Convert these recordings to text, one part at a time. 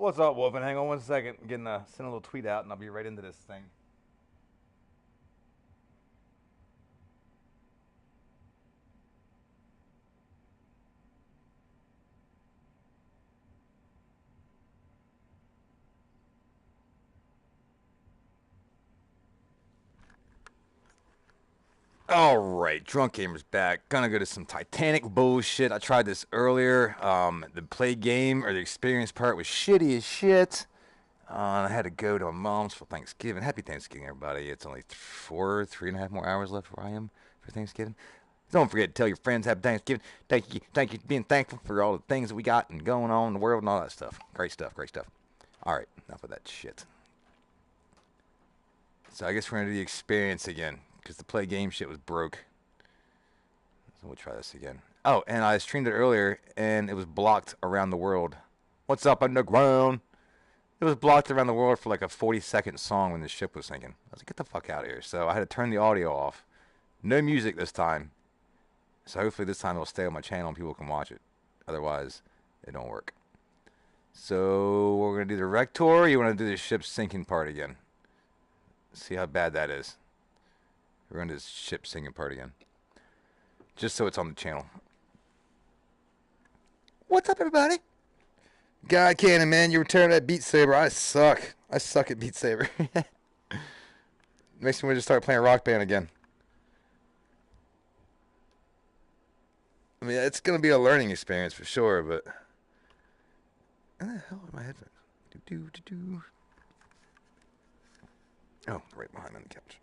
What's up, Wolfen? Hang on one second. I'm getting send a little tweet out, and I'll be right into this thing. Alright, Drunk Gamer's back. Gonna go to some Titanic bullshit. I tried this earlier. The play game, or the experience part, was shitty as shit. I had to go to my mom's for Thanksgiving. Happy Thanksgiving, everybody. It's only 3.5 more hours left where I am for Thanksgiving. Don't forget to tell your friends Happy Thanksgiving. Thank you for being thankful for all the things that we got and going on in the world and all that stuff. Great stuff, great stuff. Alright, enough of that shit. So I guess we're gonna do the experience again, because the play game shit was broke. So we'll try this again. Oh, and I streamed it earlier, and it was blocked around the world. What's up underground? It was blocked around the world for like a 40-second song when the ship was sinking. I was like, get the fuck out of here. So I had to turn the audio off. No music this time. So hopefully this time it'll stay on my channel and people can watch it. Otherwise, it don't work. So we're going to do the wreck tour, or you want to do the ship sinking part again? See how bad that is. We're going to do this ship sinking part again. Just so it's on the channel. What's up, everybody? God Cannon, man, you returned that Beat Saber. I suck. I suck at Beat Saber. Makes me want to just start playing Rock Band again. I mean, it's going to be a learning experience for sure, but... Where the hell are my headphones? Oh, right behind me on the couch.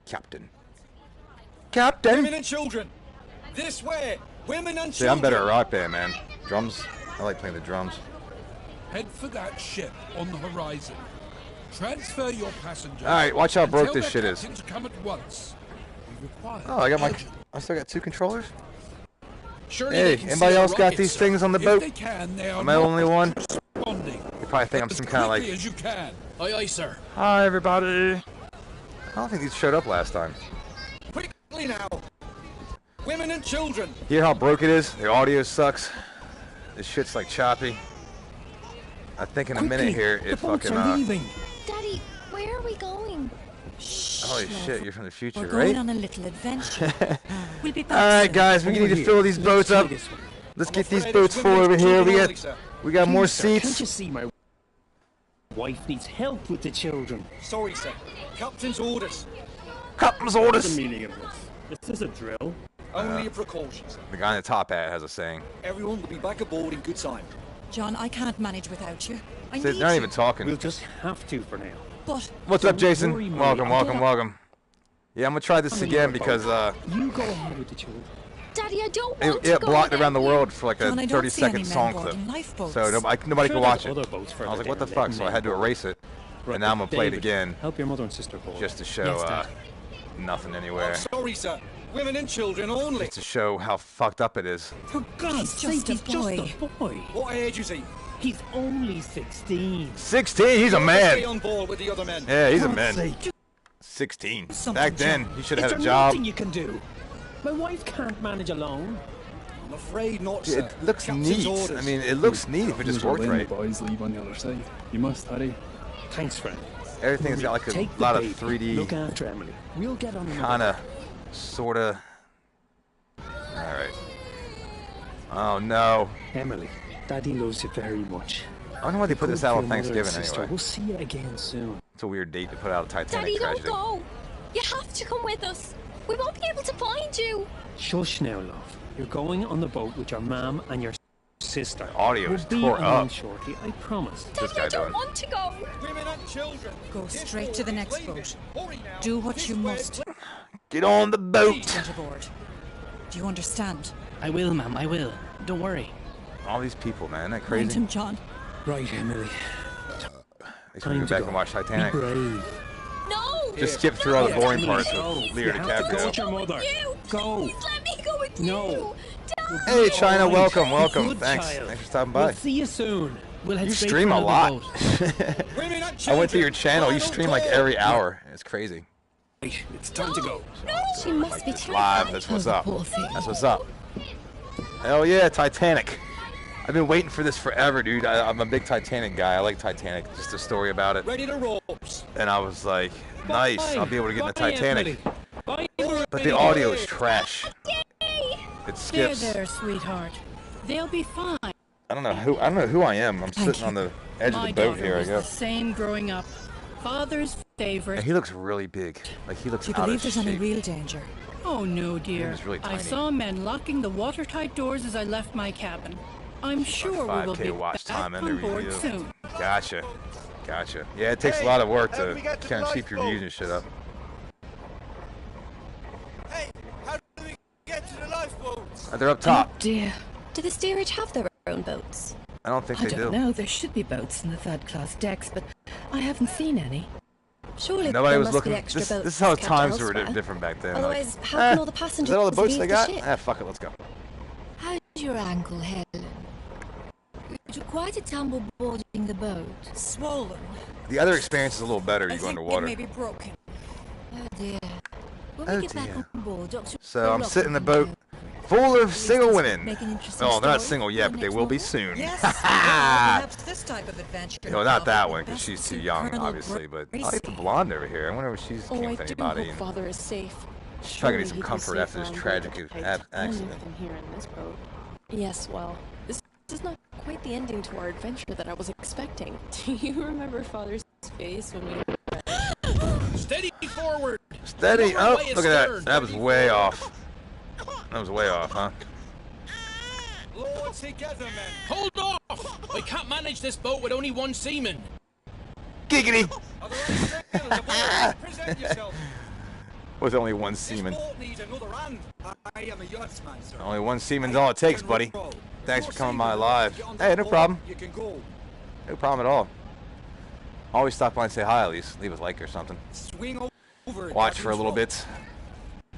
Captain. Captain! Women and children! This way! Women and children! See, I'm better at Rock Band, man. Drums. I like playing the drums. Head for that ship on the horizon. Transfer your passengers. Alright, watch how broke this shit is. To come at once. Oh, I still got 2 controllers? Surely hey, anybody else got these things on the boat? Am I the only one? You probably think I'm some kind of like... as you can. Aye, aye, sir. Hi, everybody. I don't think these showed up last time. Quickly now! Women and children! Hear how broke it is? The audio sucks. This shit's like choppy. I think in a minute here it fucking Daddy, where are we going? Shh, holy shit, you're from the future, We're right? going on a little adventure. We'll be back. Alright guys, we need to fill these boats up. Let's get these boats full over here. We got more seats. Can't you see my wife needs help with the children? Sorry, sir. Captain's orders. Captain's orders. What's the meaning of this? Is this a drill? Only a precaution, sir. The guy in the top hat has a saying. Everyone will be back aboard in good time. John, I can't manage without you. They're not even talking. We'll just have to for now. But what's up, Jason? Welcome. Yeah, I'm gonna try this again because you go ahead with the children. Daddy, I don't want to it go blocked with around the you. world for like a John, 30-second song clip, so nobody could watch it. I was like, what the fuck? So I had to erase it, and now I'm gonna play it again. Help your mother and sister board. Just to show nothing anywhere. Oh, sorry, sir. Women and children only. Just to show how fucked up it is. For God's sake, he's just a boy. What age is he? He's only 16. 16? He's a man. Stay on board with the other men. Yeah, he's a man. 16. Back then, he should have had a job. Nothing you can do. My wife can't manage alone. I'm afraid not, sir. It looks neat. Orders. I mean, it looks neat if it just worked right. The boys leave on the other side. You must hurry. Thanks, friend. Everything's got like a lot of 3D. Look after Emily. We'll get on. Kinda, sorta. All right. Oh no. Emily, Daddy loves you very much. I wonder why they put this out on Thanksgiving anyway. We'll see you again soon. It's a weird date to put out a Titanic Daddy, tragedy. don't go. You have to come with us. We won't be able to find you. Shush now, love. You're going on the boat with your mom and your sister. Audio is we'll tore be up. Shortly, I promise. Daddy, I don't want to go. Women and children. Go straight to the next boat. Do what you must. Get on the boat. Get aboard. Do you understand? I will, ma'am. I will. Don't worry. All these people, man. Isn't that Find crazy? him, John. Right, Emily. Makes me go back and watch Titanic. Be brave. No. Just skip through all the boring parts Go. with Leo You have to go with DiCaprio. your mother. Go. Please let me go with No. you. Daddy. Hey, China, welcome. Good Thanks. child. Thanks for stopping We'll by. see you soon. We'll head You straight stream for a another lot. boat. Women and I went to your children. channel. You stream like every hour. It's crazy. It's time to go. No. She must Like be this terrified. live. That's what's up. Poor thing. That's what's up. Hell yeah, Titanic. I've been waiting for this forever, dude. I'm a big Titanic guy. I like Titanic. Just a story about it. Ready to ropes. And I was like, nice. I'll be able to get in the Titanic. Bye, But the audio is trash. It skips. There, sweetheart. They'll be fine. I don't know who I am. I'm sitting on the edge of the boat here, I was the guess. same growing up. Father's favorite. And he looks really big. Like he looks Do you out believe of there's shape. any real danger? Oh no, dear. He was really I tiny. saw men locking the watertight doors as I left my cabin. I'm sure we will 5K be watch back time and on board review. soon. Gotcha. Yeah, it takes a lot of work to kind of keep your views and shit up. Hey, how do we get to the lifeboats? They're up top. Oh dear. Do the steerage have their own boats? I don't think I they do. don't know. There should be boats in the third-class decks, but I haven't seen any. Surely Nobody there was must looking. be extra This boats is how kept times were elsewhere. different back then. Otherwise, Like, how can all the is passengers that all the boats leave they the got? ship? Ah, fuck it, let's go. How's your ankle, Helen? You took quite a tumble boarding the boat. Swollen. The other experience is a little better. You go think underwater. it may be broken. Oh dear. When Oh we get back dear. on board, Dr. So I'm Rock sitting in the will boat, come full of Please single just women. make an interesting Oh, they're not story single for yet, the but they next will be novel. soon. Yes. Well, perhaps this type of adventure. No, not that one, because Best she's too suit young, Colonel obviously. But I Gracie. like the blonde over here. I wonder if she's Oh, came I with do anybody. hope And Father is safe. try to get Surely some he'd be comfort after safer this on board tragic the Titan accident. than here in this boat. Yes, well, this is not quite the ending to our adventure that I was expecting. Do you remember Father's face when we... Steady forward! Steady. Lower Oh, way look at that. astern. That was way off. That was way off, huh? Lower together, men. Hold off! I can't manage this boat with only one seaman. Giggity. Are there any sailors aboard? Present yourself. With only one This seaman. boat needs another hand. I am a yachtsman, sir. Only one seaman's all it takes, buddy. Thanks for coming by live. Get on Hey, that no boat, problem. You can go. No problem at all. Always stop by and say hi at least. Leave a like or something. Swing over. Watch for a little bit.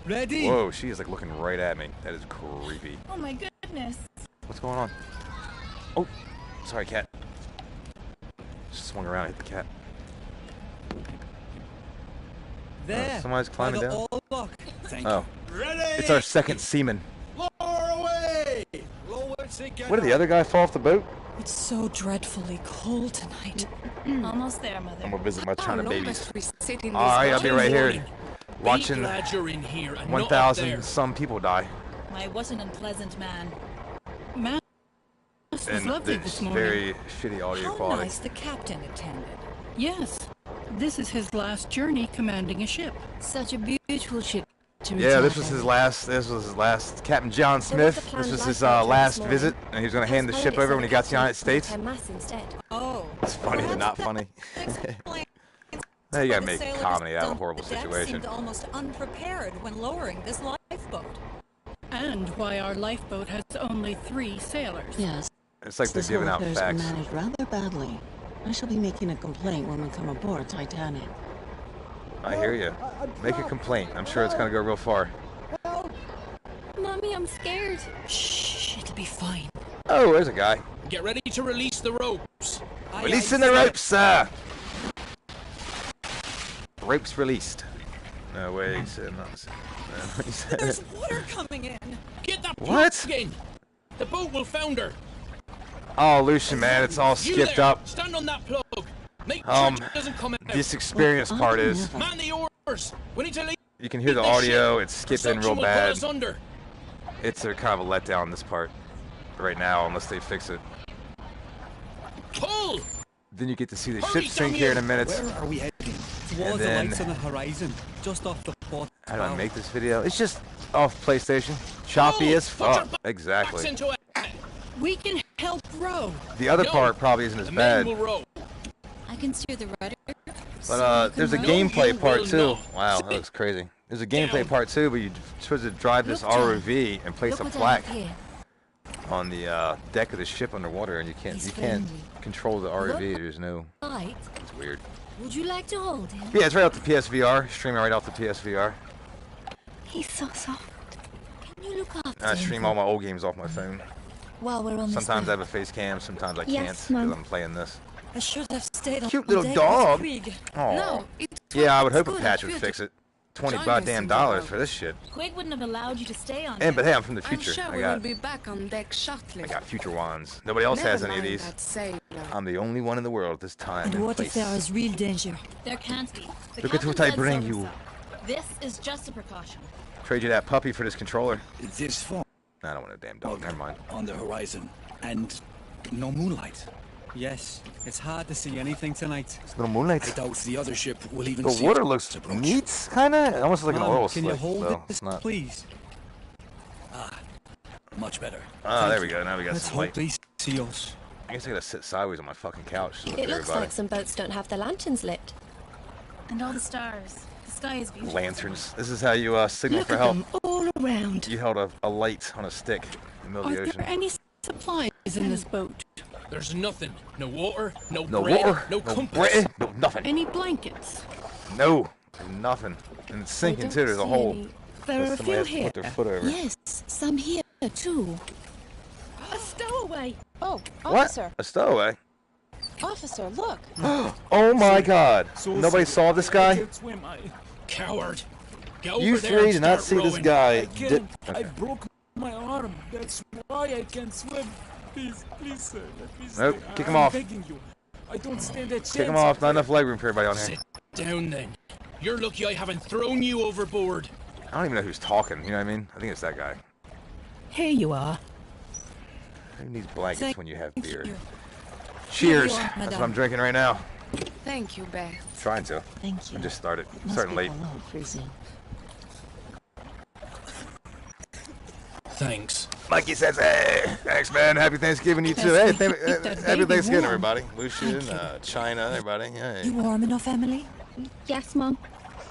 Ready? Whoa, she is like looking right at me. That is creepy. Oh my goodness. What's going on? Oh, sorry, cat. Just swung around and hit the cat. There. Somebody's climbing By the down. oar lock. Thank Oh, you. Ready? it's our second seaman. Lower away. Lower together. What did the other guy fall off the boat? It's so dreadfully cold tonight. Almost there, Mother. I'm gonna visit my China babies. Sitting this Alright, I'll be right here. Be Watching glad you're in here and not up 1,000 there. some people die. I wasn't unpleasant, man. Mass was And lovely it's this morning. very shitty audio How quality. nice the captain attended. Yes. This is his last journey commanding a ship. Such a beautiful ship to Yeah, retire this was his from. last. Captain John There was Smith. a planned This was his lifeboat last this visit, morning. and he was gonna hand the Perhaps ship pilots over said when he the got to the United captain States. might mass instead. Oh. It's funny, but not funny. Now you gotta make comedy out of a horrible situation. Seemed almost unprepared when lowering this lifeboat. And why our lifeboat has only 3 sailors. Yes, It's like they're this giving whole out affair's facts. been managed rather badly. I shall be making a complaint when we come aboard Titanic. I hear you. Make a complaint. I'm sure it's gonna go real far. Mommy, I'm scared. Shh, it'll be fine. Oh, there's a guy. Get ready to release the ropes. Releasing the ropes, sir. Ropes released. No way, he said not. No, he said There's water coming in. Get that What? plug in. The boat will founder. Oh, Lucian, man, it's all You skipped there, up. Stand on that plug. Make sure Um, it doesn't come out. This experience part is Man the oars. We need to leave. you can hear the this ship. audio. It's skipping Suction real will pull bad. us under. It's a kind of a letdown this part right now, unless they fix it. Pull. Then you get to see the Hurry, ship sink here in a minute. Where are we heading? And Towards the then- lights on the horizon, just off the port. How do I make this video? It's just off PlayStation. Choppy Pull. as Put your fuck. backs Exactly. into it. We can help row. The other No. part probably isn't as The men bad. will row. I can steer the rudder. But there's a No, gameplay you part will too. not. Wow, that looks crazy. There's a gameplay Down. part too, but you're supposed to drive this Look down. ROV and place Look a what I plaque have here. on the deck of the ship underwater, and you can't He's can't friendly. control the ROV. Look. There's no. Right. It's weird. Would you like to hold him? Yeah, it's right off the PSVR. Streaming right off the PSVR. He's so soft. Can you look after I him stream all my old games off my phone. while we're on Sometimes I this have a face cam, sometimes I Yes, can't because Mum. I'm playing this. I should have stayed on Cute the little deck dog. with Krieg. Oh. No, it Yeah, I would hope a good, patch it's would good. fix it. Join us goddamn in the dollars boat. for this shit. Quig wouldn't have allowed you to stay on And deck. but hey, I'm from the I'm future. sure I we got will be back on deck shortly. I got future wands. Nobody else has any of these. That sailor. I'm the only one in the world at this time And and what if place. there is real danger? There can't be. The Look at captain what I said bring so you. himself. This is just a precaution. Trade you that puppy for this controller. This fog Nah, I don't want a damn dog. Never mind. on the horizon, and no moonlight. Yes, it's hard to see anything tonight. It's a little I moonlight. doubt the other ship will even The see water it looks approach. neat, kind of. It almost looks like an Mom, oil can slick. you hold so this, it's not. please? Much better. Ah, there we go. Now we got Let's some hope light. they see us. I guess I gotta sit sideways on my fucking couch. To look It at looks everybody. like some boats don't have their lanterns lit. And all the stars. The sky is beautiful. Lanterns. This is how you signal Look for at help. them all around. You held a light on a stick in the middle Are of the there ocean. any supplies in this boat? There's nothing. No water, no, No bread, water, no no compass. bread, no nothing. Any blankets? No, nothing. And it's sinking too. There's a hole. There are a Somebody few has to here. put their foot over. Yes, some here too. A stowaway! Oh, What? officer, A stowaway? officer, look. Oh my God! Nobody saw this guy. Coward. Get over You there three and did not start see this rowing. guy. I broke my arm. That's why I can't swim. Please, sir, let me Nope, stay. kick him I'm off. begging you. I don't stand a chance. Kick him off. Not enough legroom for everybody on here. Sit down then. You're lucky I haven't thrown you overboard. I don't even know who's talking. You know what I mean? I think it's that guy. Here you are. Who needs blankets Thank when you have beer? you. Cheers. you are, That's what madame. I'm drinking right now. Thank you, Beth. Trying to. Thank you. I just started. Must Starting be late. below freezing. Thanks. Mikey says, "Hey, thanks, man. Happy Thanksgiving, you too. Hey, happy Thanksgiving, everybody. Lucian, China, everybody. Hey, You warm enough, Emily? Yes, Mom.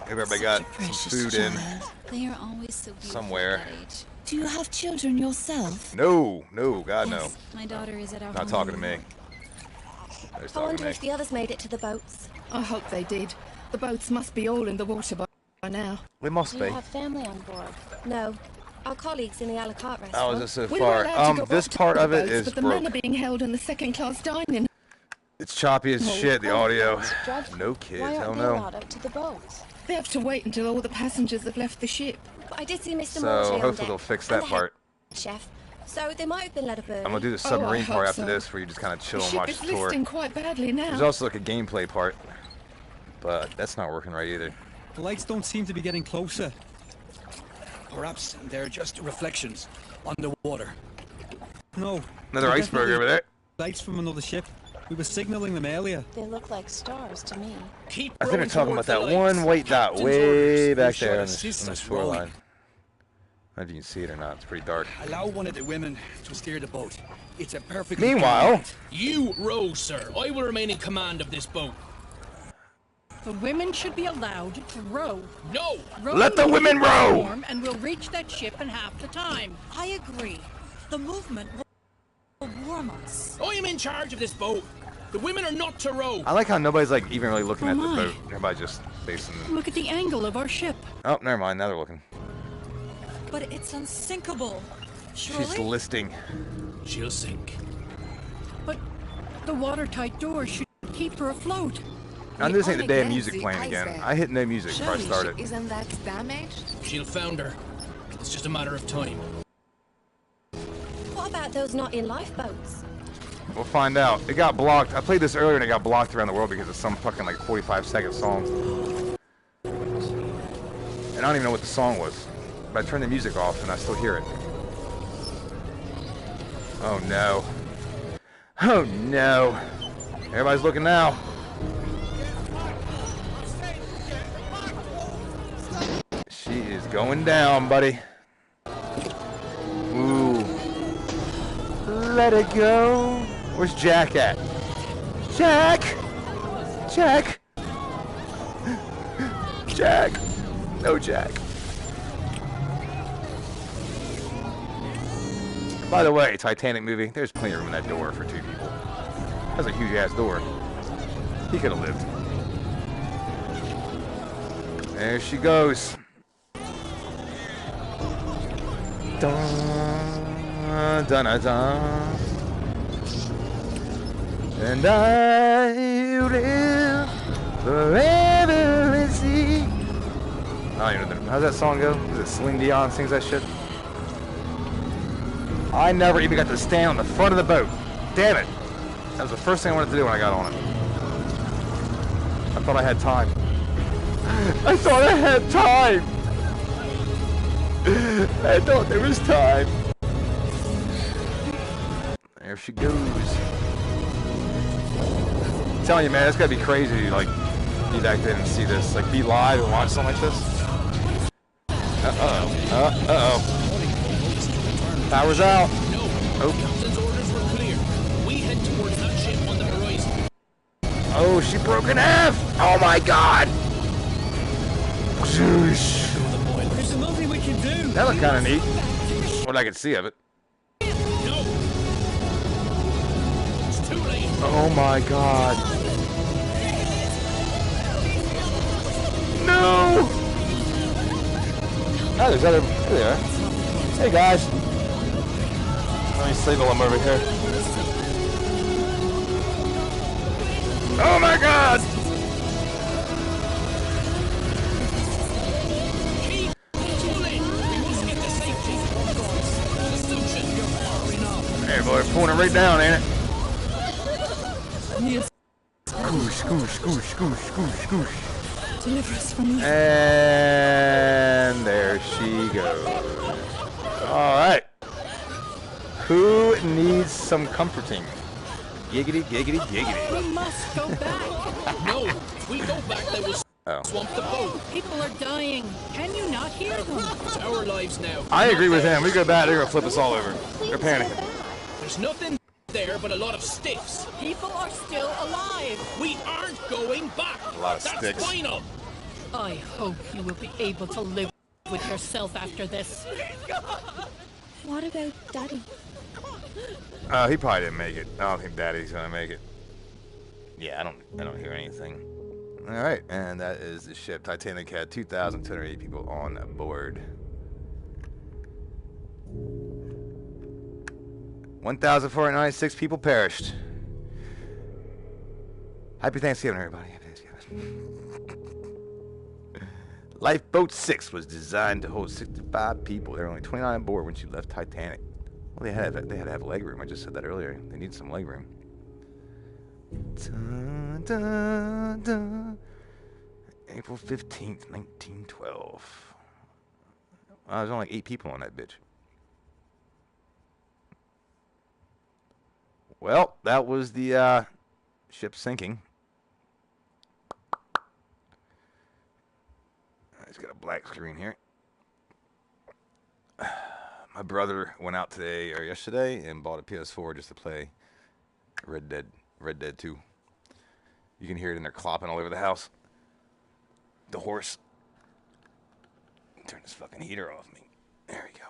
everybody got some Precious food in child. They are always so beautiful somewhere. at that age. Do you have children yourself? No, God, no. Yes, my daughter is at our Not home talking to now. me. Nobody's I talking wonder to if me. the others made it to the boats. I hope they did. The boats must be all in the water by now. We must Do be. you have family on board? No. Our colleagues in the a la carte How restaurant. is this so We far? were allowed to go This up to part the of it boats, is but the men broke. are being held in the second-class dining. It's choppy as shit, the audio. Dreadful. No kids, Why hell aren't they no. allowed up to the boats? They have to wait until all the passengers have left the ship. But I did see Mr. So Mosley on hopefully deck, they'll fix and that the part. head chef. So they might have been let up early. I'm gonna do the Oh, submarine I part hope after so. this, where you just kind of chill The and ship watch is the tour. listing quite badly now. There's also like a gameplay part, but that's not working right either. The lights don't seem to be getting closer. Perhaps they're just reflections on the water. No. Another they're iceberg definitely over there. Lights from another ship. We were signaling them earlier. They look like stars to me. Keep I think they're rowing talking about towards that the lights. one white dot Captain's way orders. back We should there on assist the us shoreline. rowing. I don't know if you can see it or not. It's pretty dark. Allow one of the women to steer the boat. It's a perfectly Meanwhile, You row, sir. I will remain in command of this boat. The women should be allowed to row. No! Rowing Let the will women keep us row! warm, and we'll reach that ship in half the time. I agree. The movement will warm us. I am in charge of this boat. The women are not to row. I like how nobody's like even really looking Oh at the my. boat. Everybody's just facing. Look at the angle of our ship. Oh, never mind. Now they're looking. But it's unsinkable. Surely? She's listing. She'll sink. But the watertight doors should keep her afloat. I'm just saying the only damn glance music the playing again. iceberg. I hit no music before I Surely started. she isn't that damaged? She'll founder. It's just a matter of time. What about those not in lifeboats? We'll find out. It got blocked. I played this earlier and it got blocked around the world because of some fucking like 45-second song. And I don't even know what the song was. But I turned the music off and I still hear it. Oh no. Oh no. Everybody's looking now. She is going down, buddy. Ooh. Let it go. Where's Jack at? Jack! Jack! Jack! No Jack. By the way, Titanic movie, there's plenty of room in that door for two people. That's a huge ass door. He could have lived. There she goes. Dun, dun, dun, dun. And I live forever and see I don't even know. How's that song go? Is it Celine Dion sings that shit? I never even got to stand on the front of the boat. Damn it. That was the first thing I wanted to do when I got on it. I thought I had time. I thought I had time. I thought there was time. There she goes. I'm telling you, man, it's gotta be crazy to like be back there and see this. Like be live and watch something like this. Uh-oh. Power's out. Oh. Captain's orders were clear. We head towards that ship on the horizon. Oh, she broke in half! Oh my god! Zoosh. There's nothing we can do. That looked kind of neat. What I could see of it. No! It's too late. Oh my god. No! Oh, there's other. There they are. Hey guys. Let me signal them over here. Oh my god! Keep pulling. We must get to safety. Hey boy, pulling it right down, ain't it? Yes. Scoosh, scoosh, scoosh, scoosh, scoosh, scoosh. Deliver us from you. And there she goes. Alright. Who needs some comforting? Giggity, giggity, giggity. We must go back. No, if we go back, they will swamp the boat. People are dying. Can you not hear them? It's our lives now. I agree with him. We go back, they're gonna flip us all over. They're panicking. There's nothing there but a lot of stiffs. People are still alive. We aren't going back. A lot of That's sticks. final. I hope you will be able to live with yourself after this. What about Daddy? He probably didn't make it. I don't think Daddy's gonna make it. Yeah, I don't hear anything. Alright, and that is the ship. Titanic had 2,280 people on board. 1,496 people perished. Happy Thanksgiving, everybody. Happy Thanksgiving. Lifeboat 6 was designed to hold 65 people. There were only 29 on board when she left Titanic. Well, they had to have leg room. I just said that earlier. They need some leg room. Dun, dun, dun. April 15th, 1912. There's only 8 people on that bitch. Well, that was the ship sinking. It's got a black screen here. My brother went out today or yesterday and bought a PS4 just to play Red Dead 2. You can hear it in there clopping all over the house. The horse. Turn this fucking heater off me. There we go.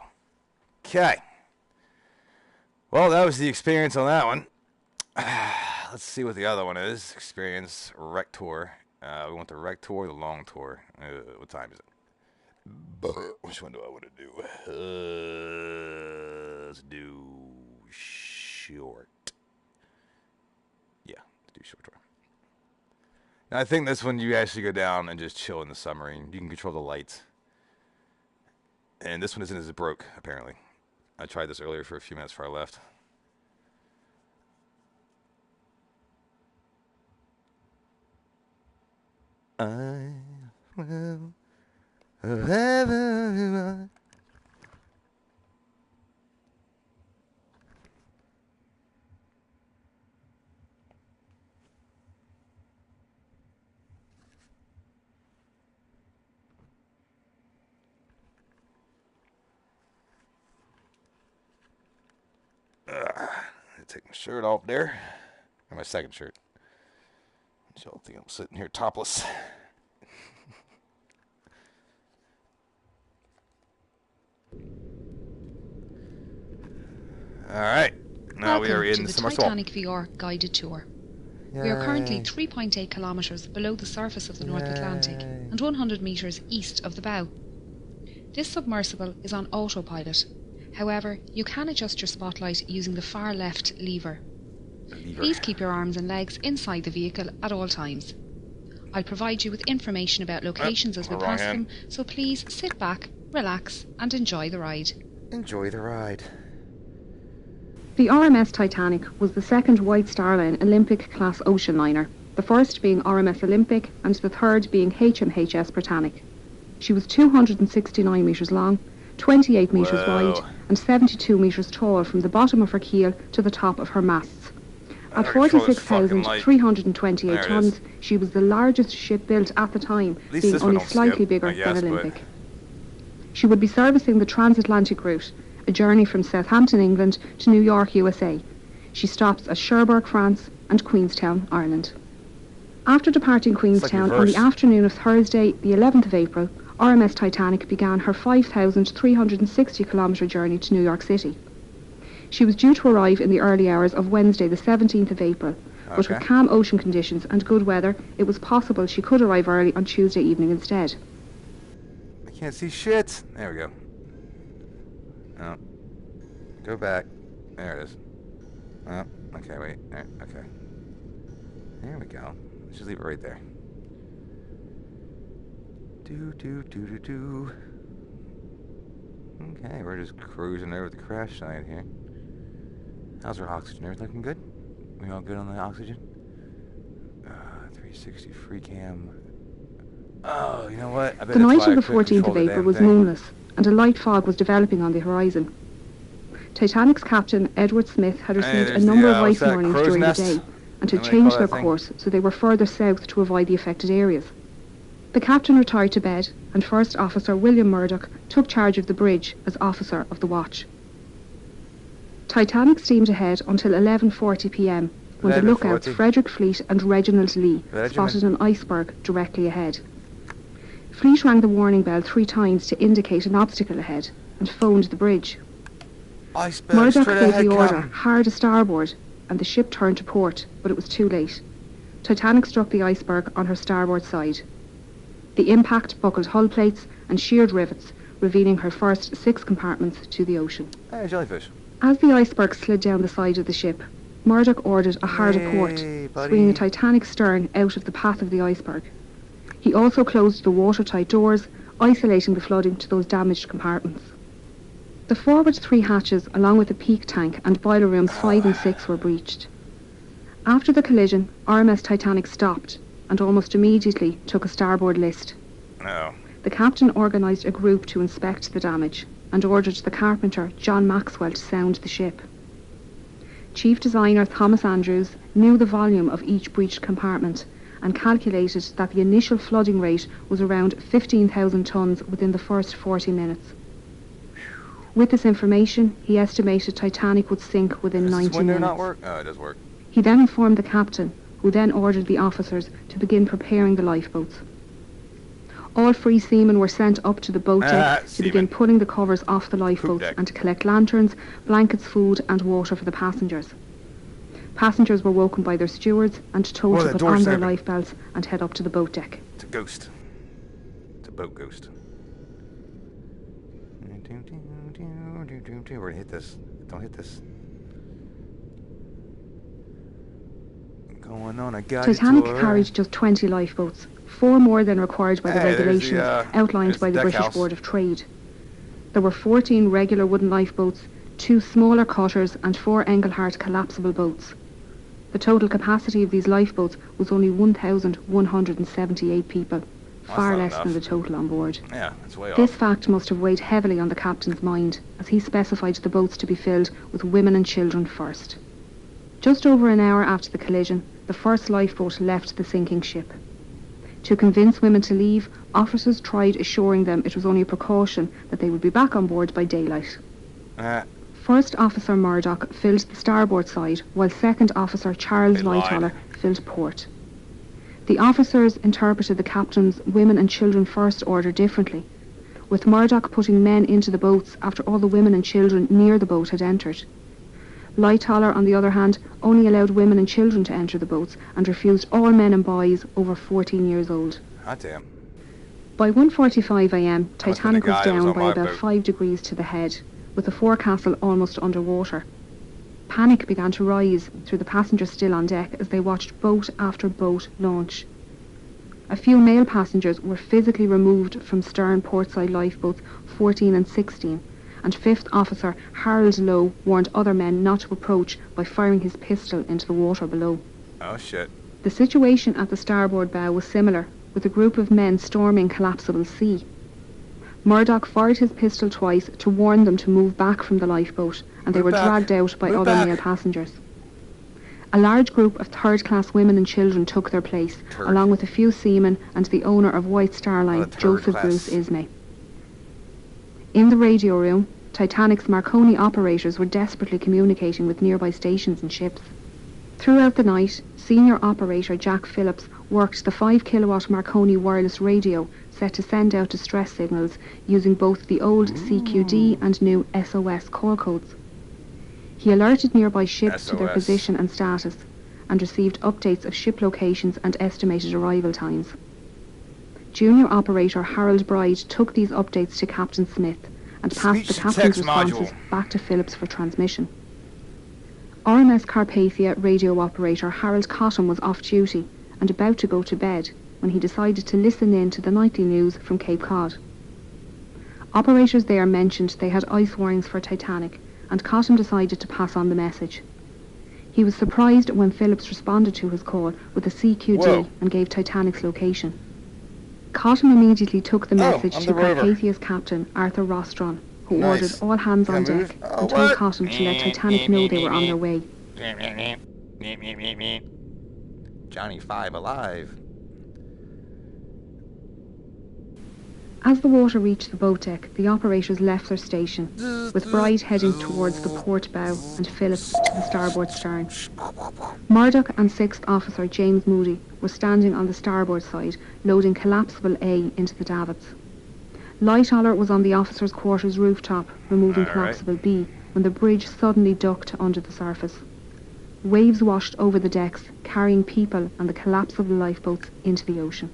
Okay. Well, that was the experience on that one. Let's see what the other one is. Experience Rec Tour. We want the Rec Tour or the Long Tour. What time is it? Which one do I want to do? Let's do short. Yeah, let's do short tour. Now, I think this one you actually go down and just chill in the submarine. You can control the lights. And this one isn't as broke, apparently. I tried this earlier for a few minutes before I left. I will forever. Take my shirt off there. Or my second shirt. Y'all think I'm sitting here topless. Alright. Now we are in the Summer Titanic VR guided tour. Yay. We are currently 3.8 kilometres below the surface of the North Atlantic and 100 metres east of the bow. This submersible is on autopilot. However, you can adjust your spotlight using the far left lever. Please keep your arms and legs inside the vehicle at all times. I'll provide you with information about locations as we pass them, so please sit back, relax, and enjoy the ride. Enjoy the ride. The RMS Titanic was the second White Star Line Olympic-class ocean liner, the first being RMS Olympic and the third being HMHS Britannic. She was 269 metres long, 28 metres wide and 72 metres tall from the bottom of her keel to the top of her masts. At 46,328 tonnes, she was the largest ship built at the time, being only slightly bigger than Olympic. She would be servicing the transatlantic route, a journey from Southampton, England to New York, USA. She stops at Cherbourg, France and Queenstown, Ireland. After departing Queenstown on the afternoon of Thursday, the 11th of April, RMS Titanic began her 5,360-kilometre journey to New York City. She was due to arrive in the early hours of Wednesday, the 17th of April, but with calm ocean conditions and good weather, it was possible she could arrive early on Tuesday evening instead. I can't see shit. There we go. Oh. Go back. There it is. Oh, okay, wait. There, okay. There we go. Let's just leave it right there. Do. Okay, we're just cruising over the crash site here. How's our oxygen? Everything looking good? We all good on the oxygen? 360 free cam. Oh, you know what? I bet the night of the 14th of April was moonless, and a light fog was developing on the horizon. Titanic's captain, Edward Smith, had received a number of ice warnings during the day and had changed their course, so they were further south to avoid the affected areas. The captain retired to bed, and First Officer William Murdoch took charge of the bridge as officer of the watch. Titanic steamed ahead until 11:40 p.m, when the lookouts Frederick Fleet and Reginald Lee spotted an iceberg directly ahead. Fleet rang the warning bell 3 times to indicate an obstacle ahead, and phoned the bridge. Murdoch gave the order, hard a starboard, and the ship turned to port, but it was too late. Titanic struck the iceberg on her starboard side. The impact buckled hull plates and sheared rivets, revealing her first 6 compartments to the ocean. Hey, jellyfish. As the iceberg slid down the side of the ship, Murdoch ordered a hard a port, swinging the Titanic's stern out of the path of the iceberg. He also closed the watertight doors, isolating the flooding to those damaged compartments. The forward 3 hatches, along with the peak tank and boiler rooms 5 and 6, were breached. After the collision, RMS Titanic stopped and almost immediately took a starboard list. The captain organised a group to inspect the damage and ordered the carpenter, John Maxwell, to sound the ship. Chief designer Thomas Andrews knew the volume of each breached compartment and calculated that the initial flooding rate was around 15,000 tonnes within the first 40 minutes. With this information, he estimated Titanic would sink within 90 minutes. Not work? Oh, it does work. He then informed the captain, who then ordered the officers to begin preparing the lifeboats. All free seamen were sent up to the boat deck to begin pulling the covers off the lifeboats and to collect lanterns, blankets, food and water for the passengers. Passengers were woken by their stewards and told to put on their life belts and head up to the boat deck. It's a ghost. It's a boat ghost. We're gonna hit this. Don't hit this. Going on a guided Titanic tour. carried just 20 lifeboats, 4 more than required by the regulations outlined by the British Board of Trade. There were 14 regular wooden lifeboats, 2 smaller cutters and 4 Engelhart collapsible boats. The total capacity of these lifeboats was only 1,178 people, far less than the total on board. Yeah, that's way off. This fact must have weighed heavily on the captain's mind, as he specified the boats to be filled with women and children first. Just over an hour after the collision, the first lifeboat left the sinking ship. To convince women to leave, officers tried assuring them it was only a precaution, that they would be back on board by daylight. First Officer Murdoch filled the starboard side, while Second Officer Charles Lightoller filled port. The officers interpreted the captain's women and children first order differently, with Murdoch putting men into the boats after all the women and children near the boat had entered. Lightoller, on the other hand, only allowed women and children to enter the boats and refused all men and boys over 14 years old. Ah, damn. By 1:45 a.m, Titanic was down by about 5 degrees to the head, with the forecastle almost underwater. Panic began to rise through the passengers still on deck as they watched boat after boat launch. A few male passengers were physically removed from stern portside lifeboats 14 and 16, and 5th Officer Harold Lowe warned other men not to approach by firing his pistol into the water below. Oh shit. The situation at the starboard bow was similar, with a group of men storming collapsible sea. Murdoch fired his pistol twice to warn them to move back from the lifeboat, and they were dragged out by other male passengers. A large group of third-class women and children took their place, along with a few seamen and the owner of White Star Line, Joseph Bruce Ismay. In the radio room, Titanic's Marconi operators were desperately communicating with nearby stations and ships. Throughout the night, senior operator Jack Phillips worked the 5-kilowatt Marconi wireless radio set to send out distress signals using both the old CQD and new SOS call codes. He alerted nearby ships to their position and status, and received updates of ship locations and estimated arrival times. Junior operator Harold Bride took these updates to Captain Smith and passed the captain's responses back to Phillips for transmission. RMS Carpathia radio operator Harold Cotton was off duty and about to go to bed when he decided to listen in to the nightly news from Cape Cod. Operators there mentioned they had ice warnings for Titanic, and Cotton decided to pass on the message. He was surprised when Phillips responded to his call with a CQD and gave Titanic's location. Cotton immediately took the message to Carpathia's captain, Arthur Rostron, who ordered all hands on deck and told Cotton to let Titanic know they were on their way. Johnny 5 alive. As the water reached the boat deck, the operators left their station, with Bride heading towards the port bow and Phillips to the starboard stern. Murdoch and 6th Officer James Moody were standing on the starboard side, loading collapsible A into the davits. Lightoller was on the officers' quarters rooftop, removing collapsible B, when the bridge suddenly ducked under the surface. Waves washed over the decks, carrying people and the collapsible lifeboats into the ocean.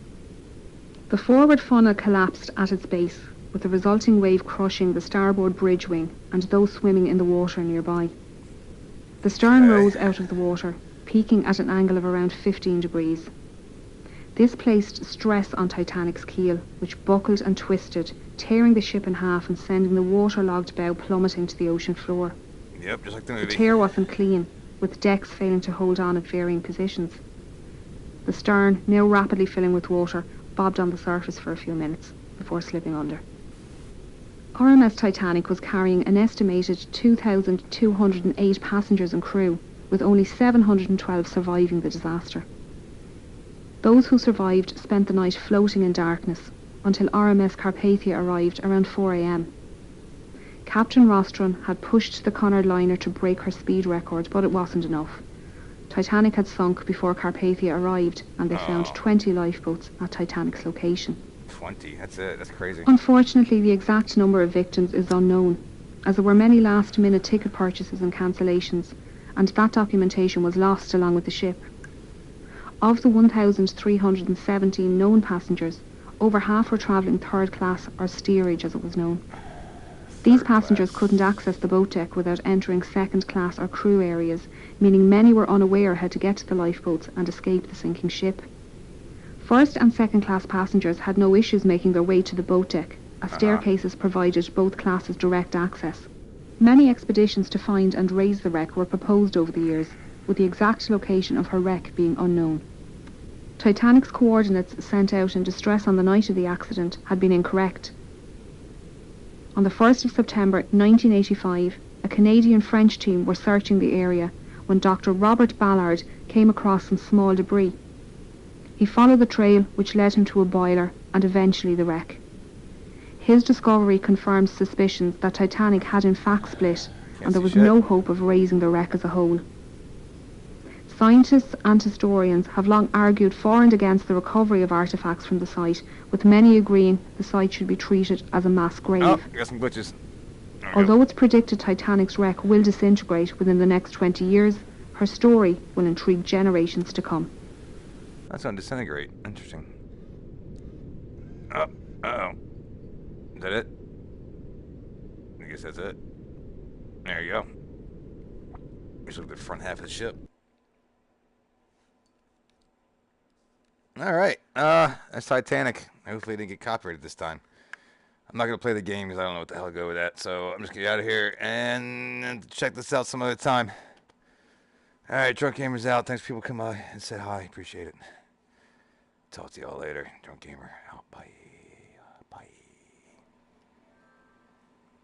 The forward funnel collapsed at its base, with the resulting wave crushing the starboard bridge wing and those swimming in the water nearby. The stern rose out of the water, peaking at an angle of around 15 degrees. This placed stress on Titanic's keel, which buckled and twisted, tearing the ship in half and sending the waterlogged bow plummeting to the ocean floor. Yep, just like the movie. The tear wasn't clean, with decks failing to hold on at varying positions. The stern, now rapidly filling with water, bobbed on the surface for a few minutes before slipping under. RMS Titanic was carrying an estimated 2,208 passengers and crew, with only 712 surviving the disaster. Those who survived spent the night floating in darkness until RMS Carpathia arrived around 4 a.m. Captain Rostron had pushed the Cunard liner to break her speed record, but it wasn't enough. Titanic had sunk before Carpathia arrived, and they found 20 lifeboats at Titanic's location. 20, that's it, that's crazy. Unfortunately, the exact number of victims is unknown, as there were many last-minute ticket purchases and cancellations, and that documentation was lost along with the ship. Of the 1,317 known passengers, over half were travelling third class, or steerage as it was known. These passengers couldn't access the boat deck without entering second class or crew areas, meaning many were unaware how to get to the lifeboats and escape the sinking ship. First and second class passengers had no issues making their way to the boat deck, as staircases provided both classes direct access. Many expeditions to find and raise the wreck were proposed over the years, with the exact location of her wreck being unknown. Titanic's coordinates sent out in distress on the night of the accident had been incorrect. On the 1st of September 1985, a Canadian-French team were searching the area when Dr. Robert Ballard came across some small debris. He followed the trail, which led him to a boiler and eventually the wreck. His discovery confirms suspicions that Titanic had in fact split, and there was no hope of raising the wreck as a whole. Scientists and historians have long argued for and against the recovery of artefacts from the site, with many agreeing the site should be treated as a mass grave. Oh, got some glitches. Although it's predicted Titanic's wreck will disintegrate within the next 20 years, her story will intrigue generations to come. That's on disintegrate. Interesting. Uh-oh. Is that it? I guess that's it. There you go. Let's look at the front half of the ship. All right. That's Titanic. Hopefully, it didn't get copyrighted this time. I'm not gonna play the game because I don't know what the hell to go with that. So I'm just gonna get out of here and check this out some other time. All right, Drunk Gamer's out. Thanks for people come by and said hi. Appreciate it. Talk to y'all later. Drunk Gamer out. Bye.